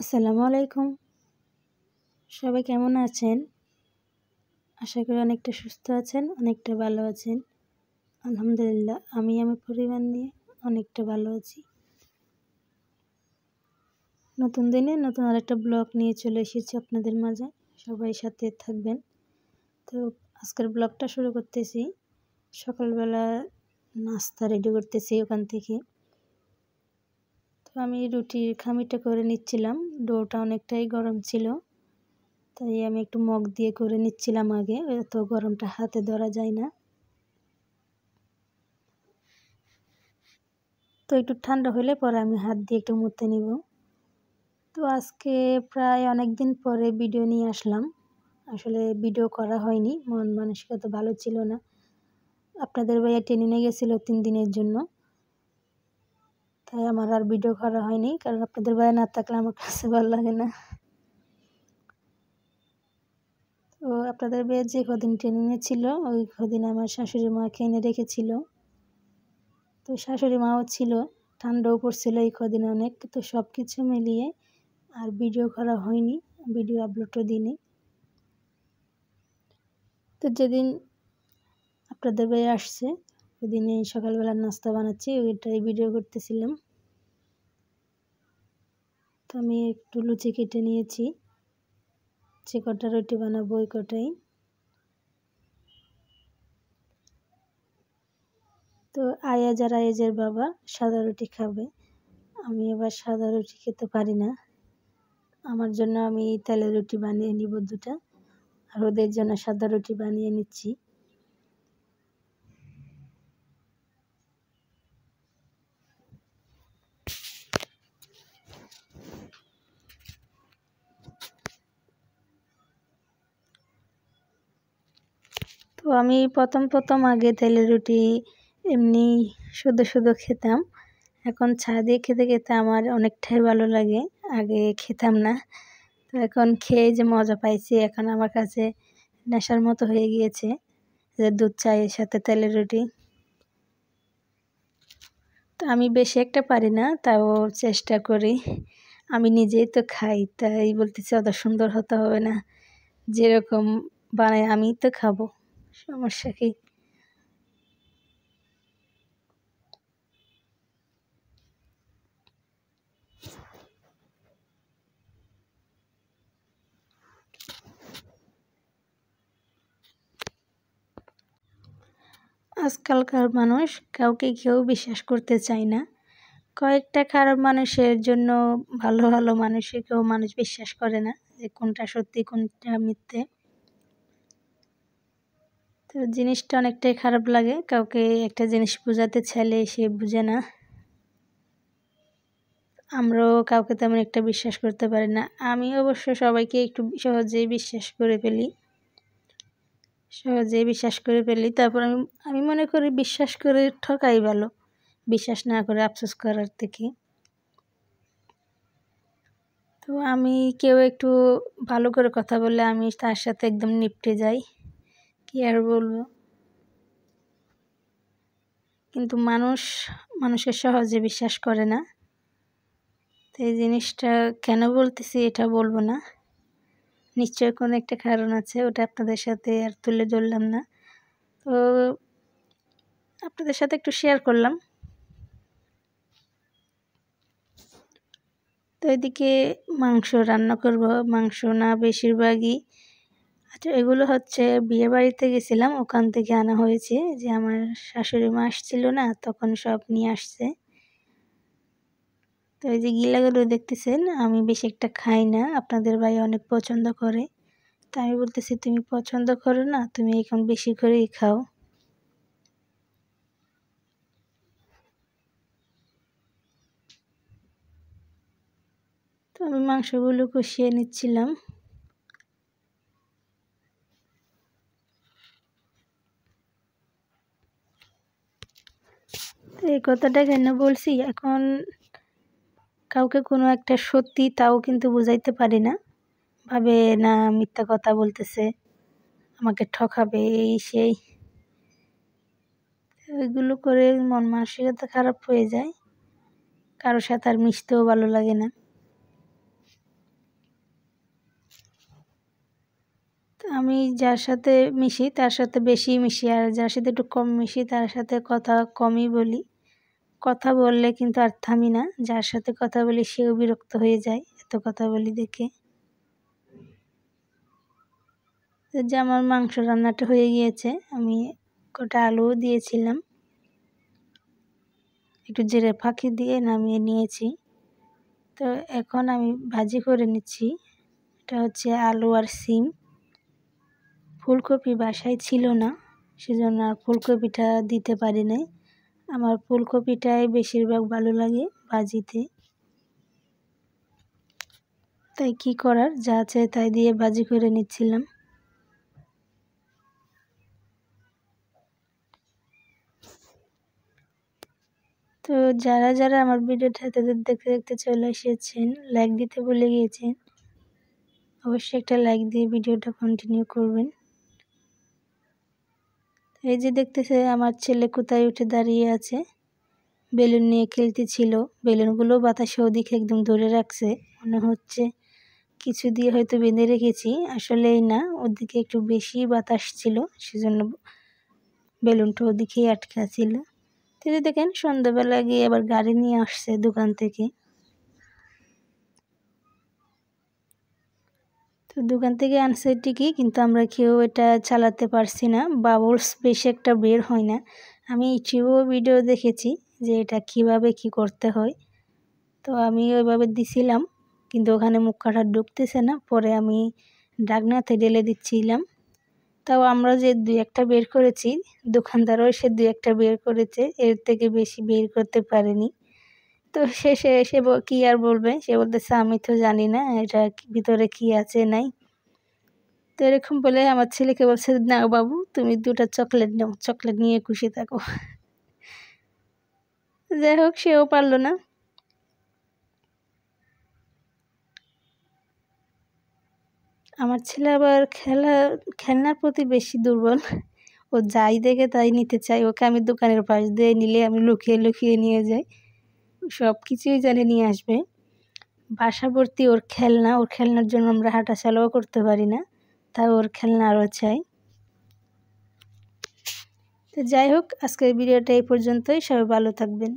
আসসালামু আলাইকুম। সবাই কেমন আছেন? আশা করি অনেকটা সুস্থ আছেন, অনেকটা ভালো আছেন। আলহামদুলিল্লাহ আমি আমার পরিবার নিয়ে অনেকটা ভালো আছি। নতুন দিনে নতুন আরেকটা ব্লগ নিয়ে চলে এসেছি আপনাদের মাঝে। সবাই সাথে থাকবেন। তো আজকের ব্লগটা শুরু করতেছি। সকালবেলা নাস্তা রেডি করতেছি ওখান থেকে। তো আমি রুটির খামিরটা করে নিচ্ছিলাম। ডোটা অনেকটাই গরম ছিল। তাই আমি একটু মগ দিয়ে করে নিচ্ছিলাম আগে, এত গরমটা হাতে ধরা যায় না। তো একটু ঠান্ডা হলে পরে আমি হাত দিয়ে একটু মুথে নিব। তো আজকে প্রায় অনেক দিন পরে ভিডিও নিয়ে আসলাম। আসলে ভিডিও করা হয়নি, মন মানসিকতা ভালো ছিল না। আপনাদের ভাইয়া ট্রেনিংয়ে গেছিলো 3 দিনের জন্য, তাই আমার আর ভিডিও করা হয়নি, কারণ আপনাদের ভাইয়া না থাকলে আমার কাছে ভালো লাগে না। তো আপনাদের ভাইয়া যে কদিন ট্রেনিংয়ে ছিল ওই কদিন আমার শাশুড়ি মাকে এনে রেখেছিল। তো শাশুড়ি মাও ছিল, ঠান্ডাও পড়ছিল এই কদিন অনেক। তো সব কিছু মিলিয়ে আর ভিডিও করা হয়নি, ভিডিও আপলোডও দিইনি। তো যেদিন আপনাদের ভাইয়া আসছে ওইদিনে সকালবেলা নাস্তা বানাচ্ছি, ওইটাই ভিডিও করতেছিলাম। তো আমি একটু লুচি কেটে নিয়েছি, যে কটা রুটি বানাবো ওই কটাই। তো আয়াজ আর আয়াজের বাবা সাদা রুটি খাবে, আমি আবার সাদা রুটি খেতে পারি না। আমার জন্য আমি তেলের রুটি বানিয়ে নিব 2টা, আর ওদের জন্য সাদা রুটি বানিয়ে নিচ্ছি। তো আমি প্রথম আগে তেলের রুটি এমনি শুধু খেতাম। এখন চা দিয়ে খেতে খেতে আমার অনেকটাই ভালো লাগে, আগে খেতাম না। তো এখন খেয়ে যে মজা পাইছি, এখন আমার কাছে নেশার মতো হয়ে গিয়েছে যে দুধ চায়ের সাথে তেলের রুটি। তো আমি বেশি একটা পারি না, তাও চেষ্টা করি। আমি নিজেই তো খাই, তাই বলতেছি অত সুন্দর হতে হবে না, যেরকম বানাই আমি তো খাবো, সমস্যা কি। আজকালকার মানুষ কাউকে কেউ বিশ্বাস করতে চায় না। কয়েকটা খারাপ মানুষের জন্য ভালো ভালো মানুষকেও মানুষ বিশ্বাস করে না, যে কোনটা সত্যি কোনটা মিথ্যে। তো জিনিসটা অনেকটাই খারাপ লাগে, কাউকে একটা জিনিস বোঝাতে চাইলে সে বুঝে না। আমরাও কাউকে তেমন একটা বিশ্বাস করতে পারি না। আমি অবশ্য সবাইকে একটু সহজেই বিশ্বাস করে ফেলি। তারপর আমি মনে করি বিশ্বাস করে ঠকাই ভালো, বিশ্বাস না করে আফসোস করার থেকে। তো আমি কেউ একটু ভালো করে কথা বললে আমি তার সাথে একদম নিপটে যাই, কি আর বলবো। কিন্তু মানুষকে সহজে বিশ্বাস করে না। তো এই জিনিসটা কেন বলতেছি এটা বলবো না, নিশ্চয় কোনো একটা কারণ আছে, ওটা আপনাদের সাথে আর তুলে ধরলাম না। তো আপনাদের সাথে একটু শেয়ার করলাম। তো এদিকে মাংস রান্না করব, মাংস না বেশিরভাগই, আচ্ছা এগুলো হচ্ছে বিয়ে বাড়িতে গেছিলাম, ওখান থেকে আনা হয়েছে, যে আমার শাশুড়ি মা আসছিল না তখন সব নিয়ে আসছে। তো এই যে গিলাগুলো দেখতেছেন, আমি বেশি একটা খাই না, আপনাদের ভাই অনেক পছন্দ করে। তা আমি বলতেছি তুমি পছন্দ করো না, তুমি এখন বেশি করেই খাও। তো আমি মাংসগুলো কষিয়ে নিচ্ছিলাম। তো এই কথাটা কেন বলছি, এখন কাউকে কোনো একটা সত্যি তাও কিন্তু বুঝাইতে পারি না, ভাবে না মিথ্যা কথা বলতেছে, আমাকে ঠকাবে এই সেই, এগুলো করে মন মানসিকতা খারাপ হয়ে যায়, কারোর সাথে আর মিশতেও ভালো লাগে না। আমি যার সাথে মিশি তার সাথে বেশি মিশি, আর যার সাথে একটু কম মিশি তার সাথে কথা কমই বলি। কথা বললে কিন্তু আর থামি না, যার সাথে কথা বলি সেও বিরক্ত হয়ে যায় এত কথা বলি দেখে। যে আমার মাংস রান্নাটা হয়ে গিয়েছে, আমি কটা আলুও দিয়েছিলাম, একটু জিরে ফাঁকি দিয়ে নামিয়ে নিয়েছি। তো এখন আমি ভাজি করে নিচ্ছি। এটা হচ্ছে আলু আর সিম। ফুলকপি বাসায় ছিল না, সেজন্য আর ফুলকপিটা দিতে পারি নাই। আমার ফুলকপিটাই বেশিরভাগ ভালো লাগে ভাজিতে, তাই কি করার, যা আছে তাই দিয়ে ভাজি করে নিচ্ছিলাম। তো যারা যারা আমার ভিডিওটা দেখতে দেখতে চলে এসেছেন, লাইক দিতে ভুলে গিয়েছেন, অবশ্যই একটা লাইক দিয়ে ভিডিওটা কন্টিনিউ করবেন। এই যে দেখতেছে আমার ছেলে কোথায় উঠে দাঁড়িয়ে আছে, বেলুন নিয়ে খেলতেছিল। বেলুনগুলো বাতাসে ওদিকে একদম ধরে রাখছে, মনে হচ্ছে কিছু দিয়ে হয়তো বেঁধে রেখেছি, আসলেই না, ওদিকে একটু বেশি বাতাস ছিল, সেজন্য বেলুনটা ওদিকেই আটকা ছিল। তো দেখেন সন্ধ্যাবেলা গিয়ে আবার গাড়ি নিয়ে আসছে দোকান থেকে। তো দোকান থেকে আনছে ঠিকই, কিন্তু আমরা কেউ এটা চালাতে পারছি না, বাবলস বেশি একটা বের হয় না। আমি ইউটিউবেও ভিডিও দেখেছি যে এটা কিভাবে কি করতে হয়, তো আমি ওইভাবে দিছিলাম, কিন্তু ওখানে মুখ কাটা ঢুকতেছে না। পরে আমি ঢাকনাতে ঢেলে দিচ্ছিলাম, তাও আমরা যে 2-1টা বের করেছি, দোকানদারও সে 2-1টা বের করেছে, এর থেকে বেশি বের করতে পারেনি। তো শেষে এসে কী আর বলবে, সে বলতেছে আমি তো জানি না এটা ভিতরে কি আছে নাই। তো এরকম বলে আমার ছেলেকে বলছে, না বাবু তুমি 2টা চকলেট নাও, চকলেট নিয়ে খুশি থাকো। যাই হোক, সেও পারলো না। আমার ছেলে আবার খেলনার প্রতি বেশি দুর্বল, ও যাই দেখে তাই নিতে চায়। ওকে আমি দোকানের পাশ দিয়ে নিলে আমি লুকিয়ে লুকিয়ে নিয়ে যাই, সব কিছুই জানে নিয়ে আসবে। বাসা ভর্তি ওর খেলনা, ওর খেলনার জন্য আমরা হাঁটা চলাও করতে পারি না, তাই ওর খেলনা আরও চাই। তো যাই হোক, আজকের ভিডিওটা এই পর্যন্তই, সবাই ভালো থাকবেন।